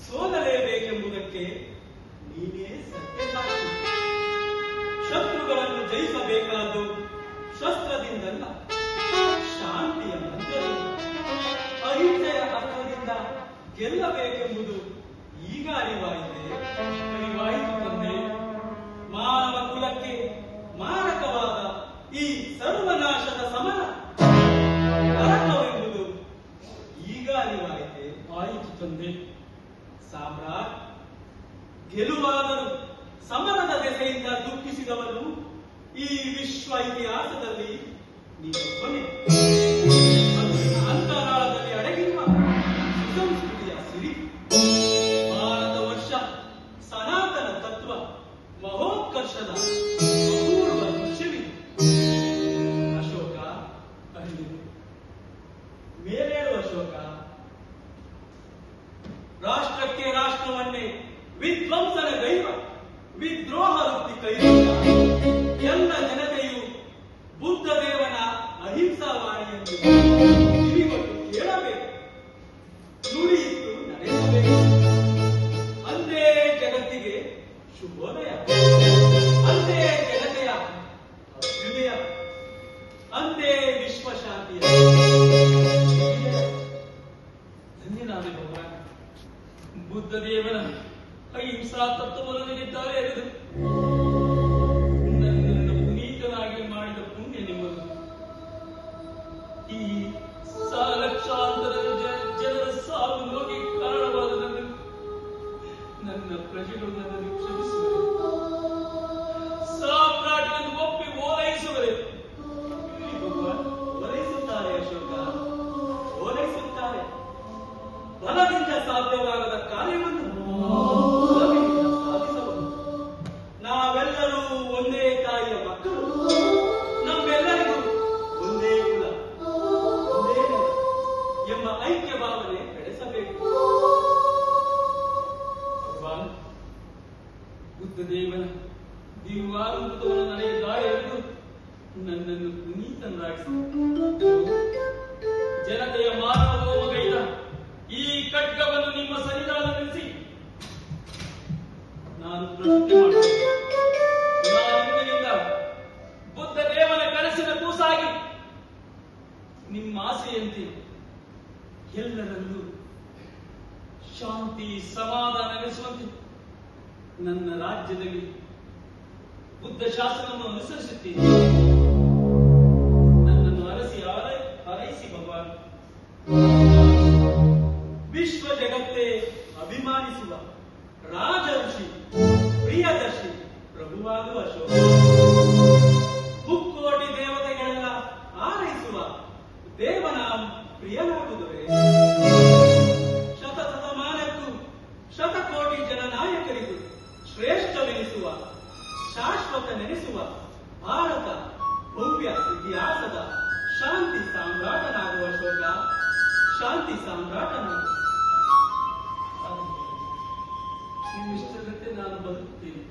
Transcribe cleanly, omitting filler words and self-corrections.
ಸೋಲಲೇಬೇಕೆಂಬುದಕ್ಕೆ ನೀನೇ ಸತ್ಯ ಸಾಕ್ಷಿ. ಶತ್ರುಗಳನ್ನು ಜಯಿಸಬೇಕಾದ್ದು ಶಸ್ತ್ರದಿಂದಲ್ಲ, ಶಾಂತಿಯ ಮಂತ್ರದಿಂದ, ಅಹಿಂಸೆಯ ಅಸ್ತ್ರದಿಂದ ಗೆಲ್ಲಬೇಕೆಂಬುದು ಈಗ ಅರಿವಾಯಿತು ತಂದೆ. ಮಾನವ ಕುಲಕ್ಕೆ ಮಾರಕವಾದ ಈ ಸರ್ವನಾಶದ ಸಮರ ನರಕವೆಂಬುದು ಈಗ ಆಯಿತು ತಂದೆ. ಸಾಮ್ರಾಟ್, ಗೆಲುವಾದರೂ ಸಮರದ ದೆಸೆಯಿಂದ ದುಃಖಿಸಿದವನು ಈ ವಿಶ್ವ ಇತಿಹಾಸದಲ್ಲಿ ನೀನೊಬ್ಬನೇ. ಅಂತರಾಳದಲ್ಲಿ ಅಡಗಿರುವ ಸುಸಂಸ್ಕೃತಿಯ ಸಿರಿ ಭಾರತ ವರ್ಷ ಸನಾತನ ತತ್ವ ಮಹೋತ್ಕರ್ಷದ ಅಪೂರ್ವ ದೃಶ್ಯವಿದೆ. ಅಶೋಕ, ಮೇಲೇಳು ಅಶೋಕ. ರಾಷ್ಟ್ರಕ್ಕೆ ರಾಷ್ಟ್ರವನ್ನೇ ವಿಧ್ವಂಸನ ಗೈವ ವಿದ್ರೋಹ ವೃತ್ತಿ ಕೈಗೊಂಡ ಎಲ್ಲ ಜನತೆಯು ಬುದ್ಧ ದೇವನ ಅಹಿಂಸಾವಾಣಿಯನ್ನು ಕಿವಿಗೊಟ್ಟು ಕೇಳಬೇಕು, ನುಡಿಯಿಟ್ಟು ನಡೆಸಬೇಕು. ಅಂದೇ ಜಗತ್ತಿಗೆ ಶುಭೋದಯ, ಅಂದೇ ಜನತೆಯ ಅಭ್ಯುದಯ, ಅಂದೇ ವಿಶ್ವಶಾಂತಿಯ ಧನ್ಯನಾದ ಭಗವಾನ್. ಬುದ್ಧ ದೇವನ ಅಹಿಂಸಾ ತತ್ವವನ್ನು ನೀಡಿದ್ದಾರೆ ಎಂದು ನನ್ನನ್ನು ಪುನೀತನಾಗಿ ಮಾಡಿದ ಪುಣ್ಯ ನಿಮ್ಮದು. ಈ ಲಕ್ಷಾಂತರ ಜನರ ಸಾವು ನೋಗಿ ಕಾರಣವಾದ ನನ್ನ ಪ್ರಜೆಗಳು ನನ್ನನ್ನು ಕ್ಷಮಿಸುವರು, ಸಾಮ್ರಾಟನನ್ನು ಒಪ್ಪಿ ಓಲೈಸುವರೆ. ಓಲೈಸುತ್ತಾರೆ ಅಶೋಕ, ಓಲೈಸುತ್ತಾರೆ. ಬಲದಿಂದ ಸಾಧ್ಯವಾಗದ ಕಾರ್ಯವನ್ನು ಸಾಧಿಸಬಹುದು. ನಾವೆಲ್ಲರೂ ಒಂದೇ ತಾಯಿಯ ಮಕ್ಕಳು, ನಮ್ಮೆಲ್ಲರಿಗೂ ಒಂದೇ ಕುಲ, ಒಂದೇ ನೆಲ ಎಂಬ ಐಕ್ಯ ಭಾವನೆ ಬೆಳೆಸಬೇಕು. ಭಗವಾನ್, ಬುದ್ಧ ದೇವನ ದಿವ್ಯಾನುಭೂತವನ್ನು ನಡೆಯ ದಾರಿಯನ್ನು ನನ್ನನ್ನು ಪುನೀತನಾಗಿಸಿ ಜನತೆಯ ಮಾನವ ಹೋಮಗೈದ ಈ ಖಡ್ಗವನ್ನು ನಿಮ್ಮ ಸನ್ನಿಧಾನ ನಿಲ್ಲಿಸಿ ನಾನು ಪ್ರಶ್ನೆ ಮಾಡುತ್ತೇನೆ. ಇಂದಿನಿಂದ ಬುದ್ಧ ದೇವನ ಕನಸಿನ ಕೂಸಾಗಿ ನಿಮ್ಮ ಆಸೆಯಂತೆ ಎಲ್ಲರಲ್ಲೂ ಶಾಂತಿ ಸಮಾಧಾನ ನೆಲೆಸುವಂತೆ ನನ್ನ ರಾಜ್ಯದಲ್ಲಿ ಬುದ್ಧ ಶಾಸನವನ್ನು ಅನುಸರಿಸುತ್ತೇನೆ. ನನ್ನನ್ನು ಹಾರೈಸಿ ಭಗವಾನ್. ವಿಶ್ವ ಜಗತ್ತೇ ಅಭಿಮಾನಿಸುವ ರಾಜ ಋಷಿ ಪ್ರಿಯದರ್ಶಿ ಪ್ರಭುವಾಗುವ ಅಶೋಕ, ಮುಕ್ಕೋಟಿ ದೇವತೆಗಳೆಲ್ಲ ಆರೈಸುವ ದೇವನ ಪ್ರಿಯನಾಗುವುದೇ, ಶತಶತಮಾನಕ್ಕೂ ಶತಕೋಟಿ ಜನನಾಯಕರಿಗೂ ಶ್ರೇಷ್ಠವೆನಿಸುವ ಶಾಶ್ವತ ನೆನೆಸುವ ಭಾರತ ಭವ್ಯ ಇತಿಹಾಸದ ಶಾಂತಿ ಸಾಮ್ರಾಟನಾಗುವ ಅಶೋಕ, ಶಾಂತಿ ಸಾಮ್ರಾಟನಾಗುವ. ನಿಮ್ಮಿಷ್ಟದಂತೆ ನಾನು ಬದುಕುತ್ತೇನೆ.